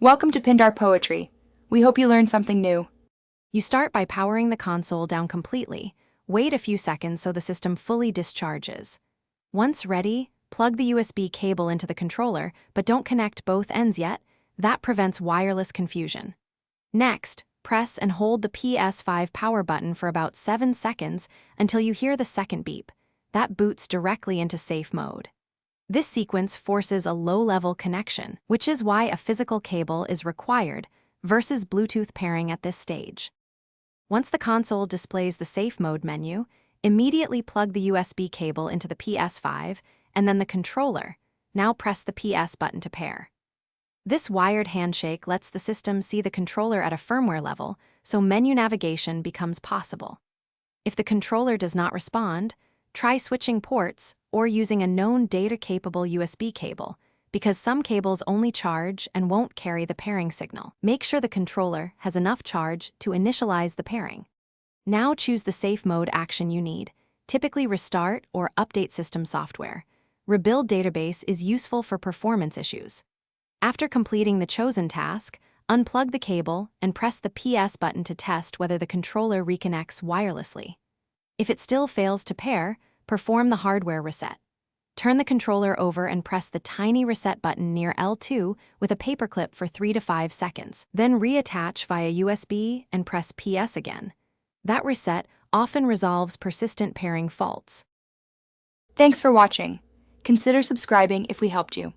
Welcome to Pindar Poetry. We hope you learned something new. You start by powering the console down completely. Wait a few seconds so the system fully discharges. Once ready, plug the USB cable into the controller, but don't connect both ends yet. That prevents wireless confusion. Next, press and hold the Ps5 power button for about 7 seconds until you hear the second beep. That boots directly into safe mode. This sequence forces a low-level connection, which is why a physical cable is required versus Bluetooth pairing at this stage. Once the console displays the safe mode menu, immediately plug the USB cable into the Ps5 and then the controller. Now press the PS button to pair. This wired handshake lets the system see the controller at a firmware level, so menu navigation becomes possible. If the controller does not respond, try switching ports or using a known data-capable USB cable, because some cables only charge and won't carry the pairing signal. Make sure the controller has enough charge to initialize the pairing. Now choose the safe mode action you need, typically restart or update system software. Rebuild database is useful for performance issues. After completing the chosen task, unplug the cable and press the PS button to test whether the controller reconnects wirelessly. If it still fails to pair, perform the hardware reset. Turn the controller over and press the tiny reset button near L2 with a paperclip for 3 to 5 seconds. Then reattach via USB and press PS again. That reset often resolves persistent pairing faults. Thanks for watching. Consider subscribing if we helped you.